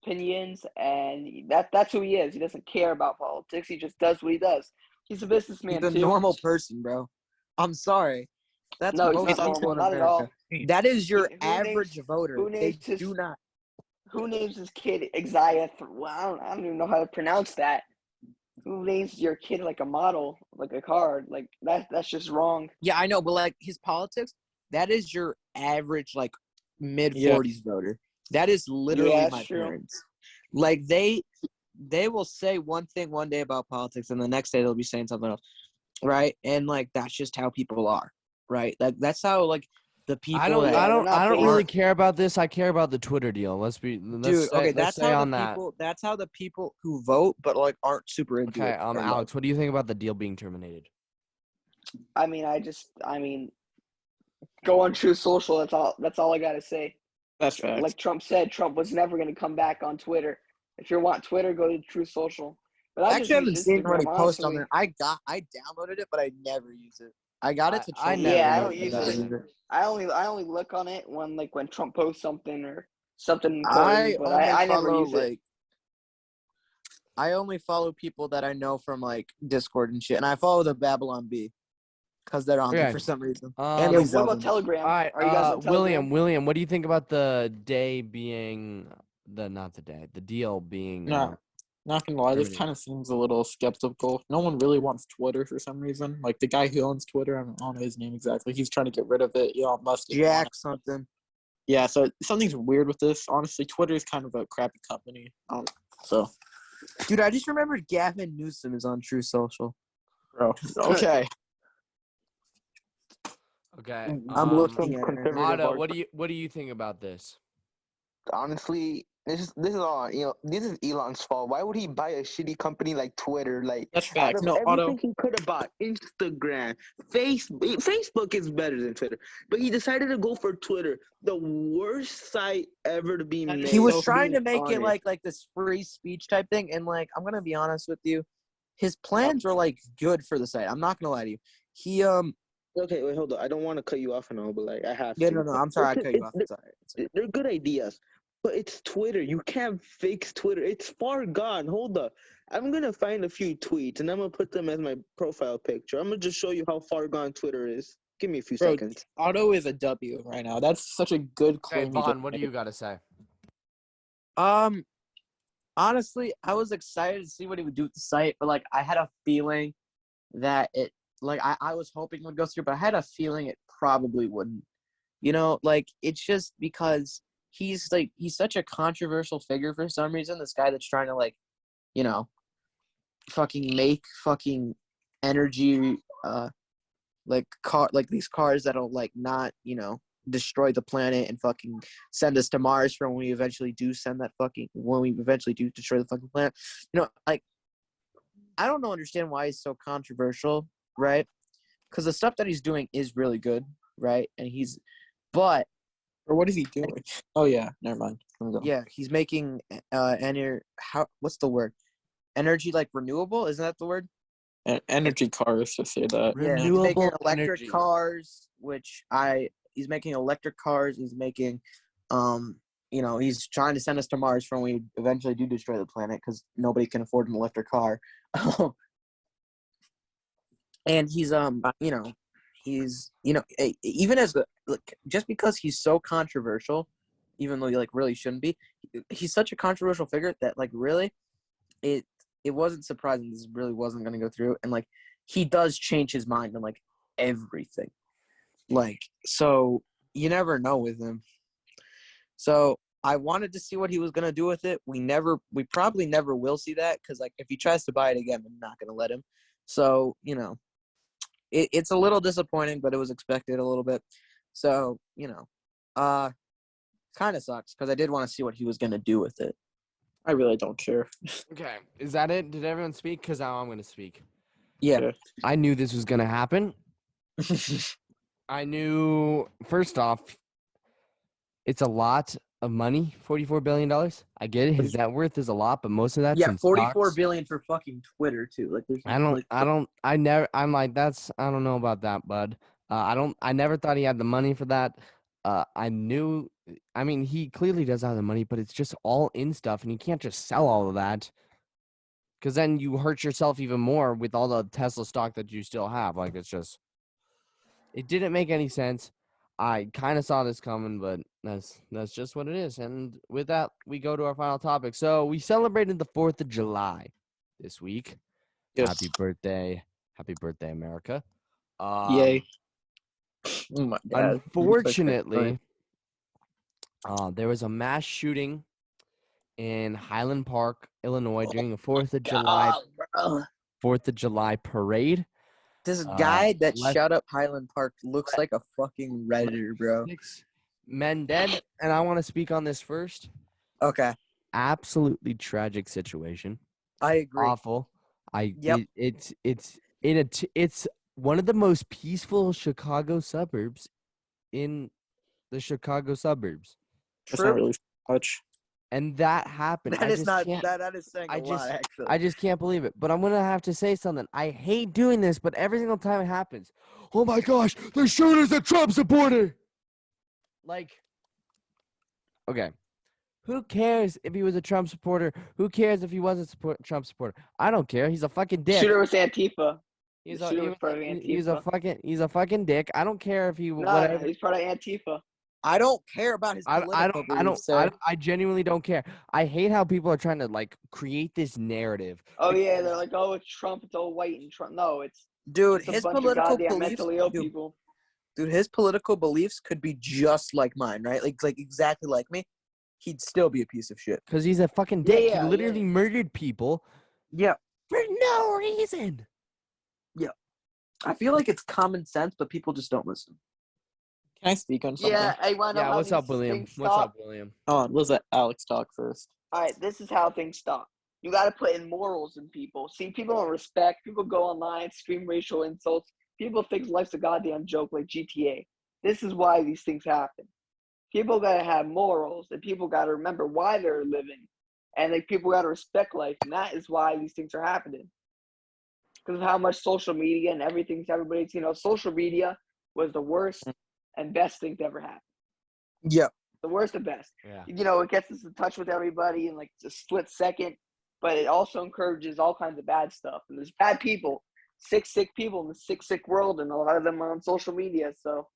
opinions, and that's who he is. He doesn't care about politics. He just does what he does. He's a businessman He's a too. normal person, bro. I'm sorry. That's No, he's most not people normal, in not at America. all. That is your Who average names- voter. who They names his- do not. Who names his kid Isaiah? Well, I don't even know how to pronounce that. Who names your kid like a model, like a card? Like that's just wrong. Yeah, I know, but like his politics, that is your average like mid Yeah. 40s voter. That is literally Yeah, that's my true. parents. Like they will say one thing one day about politics, and the next day they'll be saying something else, right? And like that's just how people are, right? Like that's how like the people. I don't that, they're not really based- care about this. I care about the Twitter deal. Let's dude. stay, Okay, let's that's stay how on the that. people. That's how the people who vote but like aren't super into Okay, it. are, like- Alex, what do you think about the deal being terminated? I mean, Go on True Social. That's all I gotta say. That's facts. Like Trump said, Trump was never gonna come back on Twitter. If you want Twitter, go to True Social. But I I actually just haven't use seen anybody Instagram, post on honestly. there. I downloaded it, but I never use it. I got it to I change. never Yeah, I used don't use that. it. I only look on it when Trump posts something or something I important, but only I never follow use it. like I only follow people that I know from like Discord and shit, and I follow the Babylon Bee because they're on there Okay. for some reason. Yeah, And Yo, Lee what about Zeldin. Telegram? All right, Are you guys on Telegram? William, what do you think about the day being the deal being No, not gonna lie, this terminated? kind of seems a little skeptical. No one really wants Twitter for some reason. Like the guy who owns Twitter, I don't know his name exactly. He's trying to get rid of it. Elon Musk doesn't want Jack it. something. Yeah, so something's weird with this. Honestly, Twitter is kind of a crappy company. So, Dude, I just remembered Gavin Newsom is on True Social. bro, okay. Okay. I'm looking at it. conservative Otto, art. what do you think about this? Honestly, this is all this is Elon's fault. Why would he buy a shitty company like Twitter? Like That's out facts. of No, everything Otto. he could have bought, Instagram, Facebook is better than Twitter, but he decided to go for Twitter, the worst site ever to be That is made. He was so trying to funny. make it on like this free speech type thing, and like I'm gonna be honest with you, his plans were like good for the site. I'm not gonna lie to you. He Okay, wait, hold on. I don't want to cut you off and all, but like I have yeah, to. no, I'm sorry I cut you off. Sorry. They're good ideas, but it's Twitter. You can't fix Twitter. It's far gone. Hold up. I'm gonna find a few tweets and I'm gonna put them as my profile picture. I'm gonna just show you how far gone Twitter is. Give me a few Bro, seconds. Otto is a W right now. That's such a good Okay, claim. he Vaughn, just what do made. you got to say? Honestly, I was excited to see what he would do with the site, but like I had a feeling that it like I was hoping it would go through, but I had a feeling it probably wouldn't. You know, like it's just because he's such a controversial figure for some reason. This guy that's trying to like, you know, fucking make fucking energy like these cars that'll like not, you know, destroy the planet and fucking send us to Mars for when we eventually do destroy the fucking planet. You know, like I don't understand why he's so controversial, right? Because the stuff that he's doing is really good, right? But Or what is he doing? Oh yeah, never mind. yeah, he's making what's the word? Energy like renewable, isn't that the word? Energy cars to say that. Yeah, he's making Renewable electric energy. cars, he's making electric cars, he's making you know, he's trying to send us to Mars for when we eventually do destroy the planet because nobody can afford an electric car. And he's even as just because he's so controversial, even though he like really shouldn't be, he's such a controversial figure that like really it wasn't surprising this really wasn't going to go through. And like he does change his mind on like everything, like, so you never know with him. So I wanted to see what he was going to do with it. We probably never will see that because like if he tries to buy it again, I'm not going to let him. So, you know, it's a little disappointing, but it was expected a little bit. So, you know, kind of sucks because I did want to see what he was going to do with it. I really don't care. Okay, is that it? Did everyone speak? Because now I'm going to speak. Yeah. Yeah. I knew this was going to happen. I knew, first off, it's a lot of money, $44 billion. I get it. His net worth is a lot, but most of that's Yeah, in 44 stocks. billion for fucking Twitter too. Like there's I don't know about that, bud. I never thought he had the money for that. I mean, he clearly does have the money, but it's just all in stuff, and you can't just sell all of that. Because then you hurt yourself even more with all the Tesla stock that you still have. Like, it didn't make any sense. I kind of saw this coming, but that's just what it is. And with that, we go to our final topic. So we celebrated the 4th of July this week. Yes. Happy birthday, America. Yay. Oh my god. Unfortunately, there was a mass shooting in Highland Park, Illinois during the 4th of July bro. 4th of July parade. This guy that less- shot up Highland Park looks like a fucking redditor, bro. 6 men dead, and I want to speak on this first. Okay, Absolutely tragic situation. I agree. Awful. Yep. It's one of the most peaceful Chicago suburbs in the Chicago suburbs, That's not really much. and that happened. That I is just not can't. that is saying I a lot just- actually. I just can't believe it. But I'm gonna have to say something. I hate doing this, but every single time it happens, oh my gosh, the shooter's a Trump supporter. Like, okay, who cares if he was a Trump supporter? Who cares if he wasn't a Trump supporter? I don't care. He's a fucking dick. Shooter was Antifa. He's The a shooter he was was part of he's a fucking dick. I don't care if he No, whatever. he's part of Antifa. I don't care about his political beliefs, sir. I genuinely don't care. I hate how people are trying to like create this narrative. Oh Like, yeah, they're like, oh, it's Trump. It's all white and Trump. No, it's Dude, just a his bunch of political goddamn beliefs, mentally ill dude, people. his political beliefs could be just like mine, right? Like exactly like me. He'd still be a piece of shit. because he's a fucking Yeah, dick. yeah, he literally yeah. murdered people Yeah. for no reason. I feel like it's common sense, but people just don't listen. Can I speak on something? Yeah, I want to know Yeah, how what's these up, William? things What's stop. up, William? Hold on, let's let Alex talk first. All right, this is how things stop. You got to put in morals in people. See, people don't respect. People go online, scream racial insults. People think life's a goddamn joke like GTA. This is why these things happen. People got to have morals, and people got to remember why they're living. And like people got to respect life, and that is why these things are happening. Because of how much social media and everything's everybody's, social media was the worst and best thing to ever happen. Yeah. The worst and best. Yeah. It gets us in touch with everybody in like a split second, but it also encourages all kinds of bad stuff. And there's bad people, sick people in the sick world, and a lot of them are on social media. So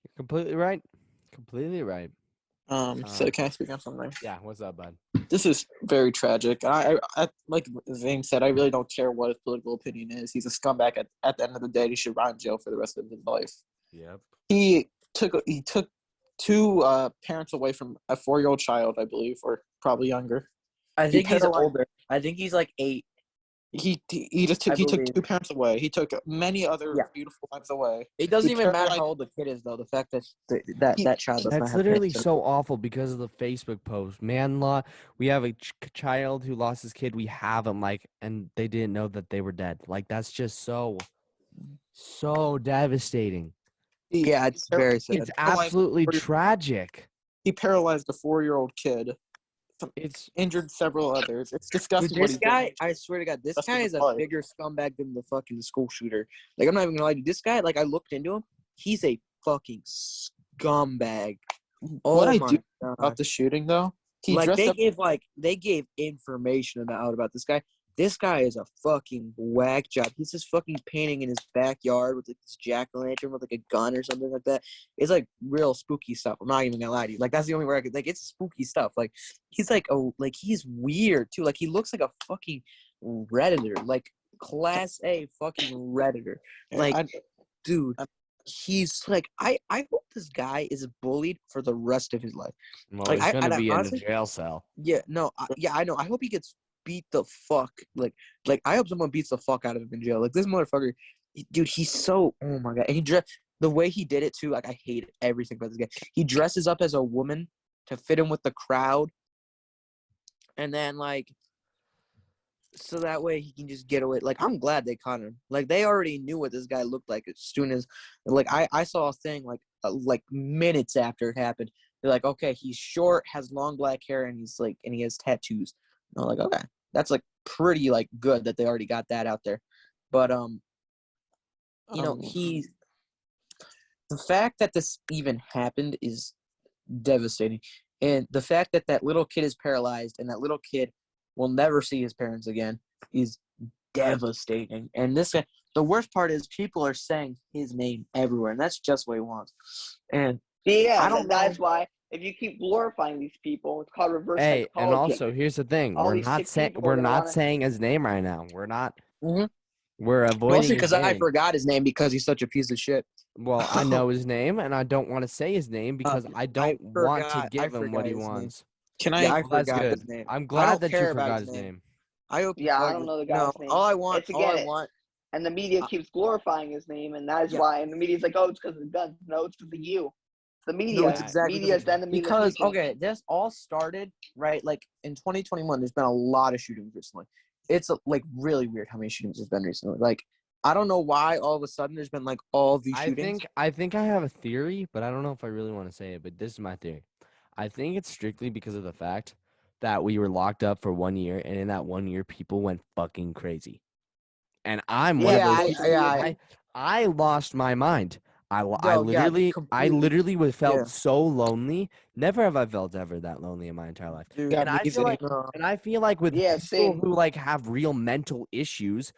You're completely right. Completely right. So can I speak on something? Yeah, what's up, bud? This is very tragic. I like Zane said, I really don't care what his political opinion is. He's a scumbag. At the end of the day, he should rot in jail for the rest of his life. Yep. He took two parents away from a 4-year-old child, I believe, or probably younger. I think he's paralyzed- older. I think he's like 8. He took believe. 2 parents away. He took many other Yeah. beautiful lives away. It doesn't He even matter paralyzed- how old the kid is, though. The fact that that child does not That's have literally parents. so awful because of the Facebook post. Man, we have a child who lost his kid. We have him, and they didn't know that they were dead. Like, that's just so devastating. Yeah, it's very sad. It's absolutely tragic. He paralyzed a 4-year-old kid. It's Injured several others. It's Dude, disgusting. what this he did. guy, I swear to God, this Rest of guy his is a life. bigger scumbag than the fucking school shooter. Like, I'm not even gonna lie to you. This guy, like, I looked into him. He's a fucking scumbag. Oh What I my do God. about the shooting, though, he Like, dressed they up. gave information about this guy. This guy is a fucking whack job. He's just fucking painting in his backyard with like this jack-o'-lantern with like a gun or something like that. It's like real spooky stuff. I'm not even gonna lie to you. Like, that's the only word I could, like, it's spooky stuff. Like, he's like, he's weird too. Like, he looks like a fucking Redditor, like class A fucking Redditor. Like, dude, he's like, I hope this guy is bullied for the rest of his life. well, Like, he's gonna be honestly, in the jail cell. yeah, no, I know. I hope he gets beat the fuck. Like I hope someone beats the fuck out of him in jail. Like, this motherfucker, dude, he's so, oh my God. And the way he did it too, like, I hate everything about this guy. He dresses up as a woman to fit in with the crowd. And then, like, so that way he can just get away. Like, I'm glad they caught him. Like, they already knew what this guy looked like as soon as, like, I saw a thing, like minutes after it happened. They're like, okay, he's short, has long black hair, and he has tattoos. And I'm like, okay, that's like pretty like good that they already got that out there. But the fact that this even happened is devastating, and the fact that that little kid is paralyzed and that little kid will never see his parents again is devastating. And the worst part is people are saying his name everywhere, and that's just what he wants. And yeah, I don't that's know. why if you keep glorifying these people, it's called reverse Hey, psychology. and also here's the thing: All we're these not sick saying people are gonna wanna- saying his name right now. We're not. Mhm. We're avoiding. Mostly his because I name. forgot his name because he's such a piece of shit. Well, I know his name, and I don't want to say his name because I don't want to give him what he his name. wants. Can Yeah, I Well, that's forgot good. his name. I'm I glad don't that you care about forgot his his name. name. I hope. Yeah, I don't know the guy's name. All I want. It's again, all I want. and the media keeps glorifying his name, and that is Yeah. why. And the media's like, oh, it's because of the guns. No, it's because of you. The media. No, it's exactly media is the enemy of the because people. okay, this all started right. Like in 2021, there's been a lot of shootings recently. It's like really weird how many shootings there's been recently. Like I don't know why all of a sudden there's been like all these shootings. I think I have a theory, but I don't know if I really want to say it. But this is my theory. I think it's strictly because of the fact that we were locked up for 1 year, and in that 1 year, people went fucking crazy. And I'm one of Yeah, those I- people. yeah, I lost my mind. I No, yeah, completely. literally felt Yeah. so lonely. Never have I felt ever that lonely in my entire life. Dude, Yeah, And me I feel too. like, with Yeah, people same. who like have real mental issues,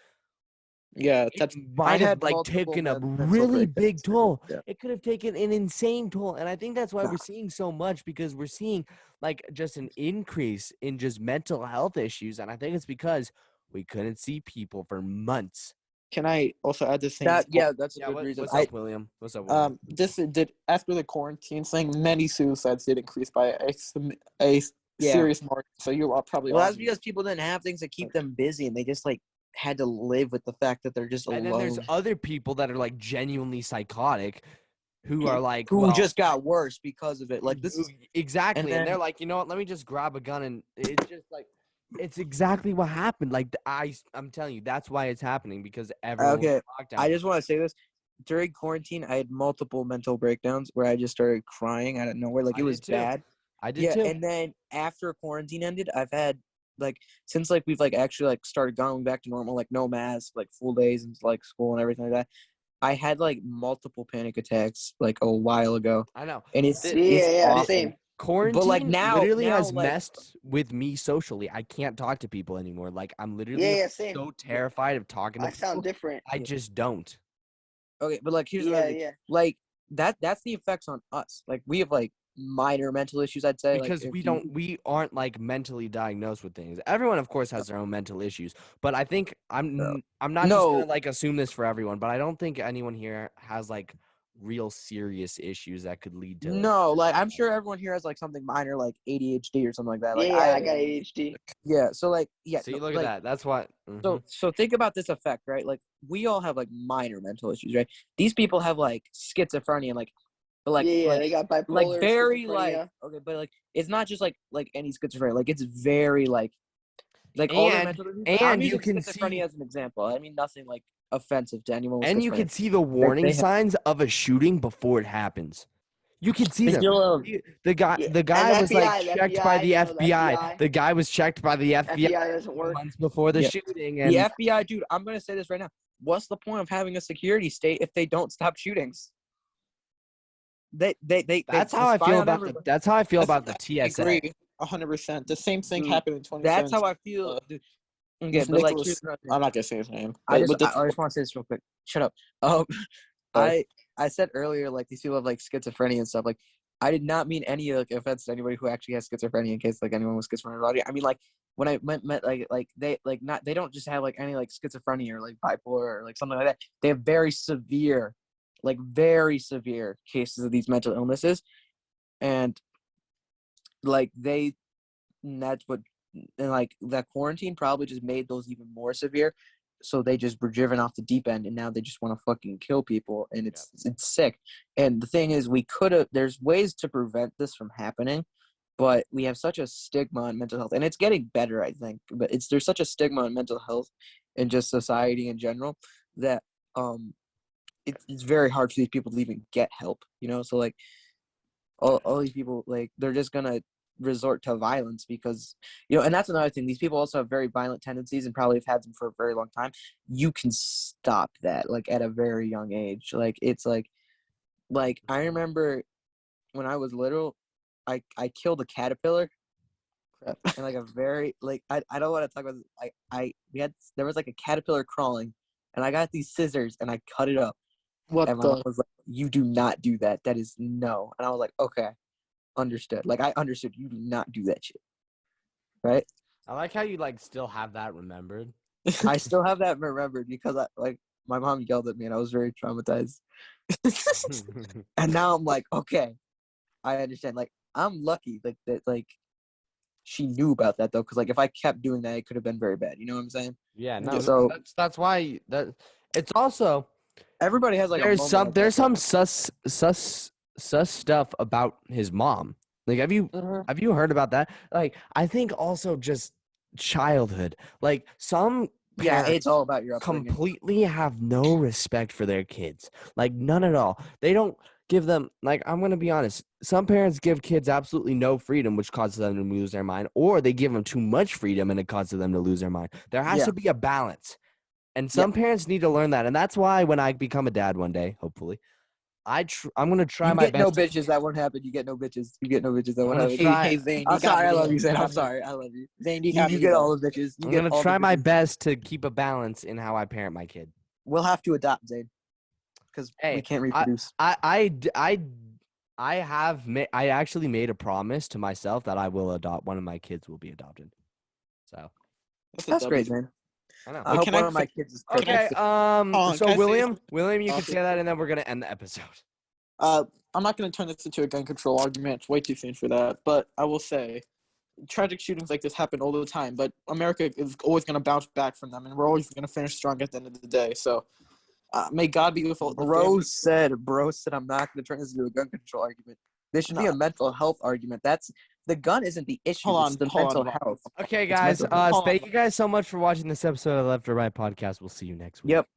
Yeah, it that's might have had like multiple taken a mental really breakdowns, big toll. yeah. It could have taken an insane toll. And I think that's why Nah. we're seeing so much, because we're seeing like just an increase in just mental health issues. And I think it's because we couldn't see people for months. Can I also add the same? That's a good reason. What's up, William? What's up, William? This did after the quarantine thing, many suicides did increase by a Yeah. serious margin. So you are probably Well, all that's because people didn't have things to keep them busy, and they just like had to live with the fact that they're just And alone. then there's other people that are like genuinely psychotic, who are like, who well, just got worse because of it. Like this is exactly, and, then- they're like, you know what? Let me just grab a gun, and it's just like, it's exactly what happened. Like I'm telling you, that's why it's happening, because everyone was Okay, in lockdown. I just want to say this. During quarantine, I had multiple mental breakdowns where I just started crying out of nowhere. Like I it was did too. bad. I did too. And then after quarantine ended, I've had like since like we've like actually like started going back to normal, like no mask, like full days and like school and everything like that. I had like multiple panic attacks like a while ago, I know. and it's Yeah, awful. same. Quarantine now- literally now, has like- messed with me socially. I can't talk to people anymore. Like I'm literally Yeah, same. so terrified of talking to I people. sound different. I just don't. Okay, but like here's another thing. Yeah. Like that's the effects on us. Like we have like minor mental issues, I'd say. Because like, we aren't like mentally diagnosed with things. Everyone, of course, has their own mental issues, but I think I'm not just gonna No. like assume this for everyone, but I don't think anyone here has like real serious issues that could lead to No, like I'm sure everyone here has like something minor like ADHD or something like that. Like Yeah, I got ADHD. yeah, so like yeah, See, no, look like, at that. That's what. So think about this effect, right? Like we all have like minor mental issues, right? These people have like schizophrenia, and like but like Yeah, like, they got bipolar, like very like schizophrenia. okay, but like it's not just like any schizophrenia. Like it's very like all their And- mental issues. and I'm you using can schizophrenia see- as an example. I mean nothing like offensive to anyone with and you schizophrenia. can see the warning they have- signs of a shooting before it happens. You can see They them. still- The guy, Yeah, the guy and was like FBI, checked by the you know, the FBI. FBI. The guy was checked by the FBI FBI doesn't work. months before the Yeah. shooting, The and FBI, dude, I'm gonna say this right now. What's the point of having a security state if they don't stop shootings? They that's how I spy feel on about the. everybody. That's how I feel That's- about the I TSA. agree 100%. The same thing Dude, happened in 2017. That's how I feel. Dude. Okay, with but like, Nicholas- here's another thing. I'm not gonna say his name. I but just with the- want to say this real quick. Shut up. Sorry. I said earlier like these people have like schizophrenia and stuff. Like I did not mean any like offense to anybody who actually has schizophrenia in case like anyone was schizophrenic. I mean like when I meant like they like not they don't just have like any like schizophrenia or like bipolar or like something like that. They have very severe cases of these mental illnesses, and like that's what and like that quarantine probably just made those even more severe. So they just were driven off the deep end, and now they just want to fucking kill people, and it's sick. And the thing is, there's ways to prevent this from happening, but we have such a stigma on mental health, and it's getting better, I think. But there's such a stigma on mental health and just society in general that it's very hard for these people to even get help, you know. So like all these people like they're just gonna resort to violence because and that's another thing, these people also have very violent tendencies and probably have had them for a very long time. You can stop that like at a very young age. Like it's like I remember when I was little, I killed a caterpillar and like a very like I don't want to talk about this. There was like a caterpillar crawling and I got these scissors and I cut it up. What And my mom was like, "You do not do that. That is no." And I was like, "Okay, understood." Like I understood. You do not do that shit, right? I like how you like still have that remembered. I still have that remembered because my mom yelled at me and I was very traumatized. And now I'm like, okay, I understand. Like I'm lucky like that. Like she knew about that though, because like if I kept doing that, it could have been very bad. You know what I'm saying? Yeah, no. So- that's why that it's also Everybody has like a there's moment some like there's that. some sus stuff about his mom. Like have you heard about that? Like I think also just childhood. Like some Yeah, parents it's all about your upbringing. completely have no respect for their kids. Like, none at all. They don't give them, like, I'm going to be honest. Some parents give kids absolutely no freedom, which causes them to lose their mind, or they give them too much freedom and it causes them to lose their mind. There has Yeah. to be a balance. And some parents need to learn that. And that's why when I become a dad one day, hopefully, I'm going to try You my get no best. bitches. That won't happen. You get no bitches. You get no bitches. That won't gonna happen. try- Hey, Zane. I'm I'm sorry. I love you, Zane. You I'm got me. sorry. I love you. Zane, you You, got you me, get though. all the bitches. You I'm get going all to try the my bitches. best to keep a balance in how I parent my kid. We'll have to adopt, Zane, because Hey, we can't reproduce. I actually made a promise to myself that I will adopt. One of my kids will be adopted. So That's great, Zane. I know. I But hope can one I of my say- kids is Okay. perfect. on, So can I say William, you I'll can say say that, and then we're gonna end the episode. I'm not going to turn this into a gun control argument. It's way too soon for that. But I will say, tragic shootings like this happen all the time. But America is always going to bounce back from them, and we're always going to finish strong at the end of the day. So, may God be with all the Bro families. said, I'm not going to turn this into a gun control argument. This should be a mental health argument. The gun isn't the issue. Hold on, It's the hold mental on. health. Okay, It's guys. mental health. Hold on. Thank you guys so much for watching this episode of Left or Right podcast. We'll see you next week. Yep.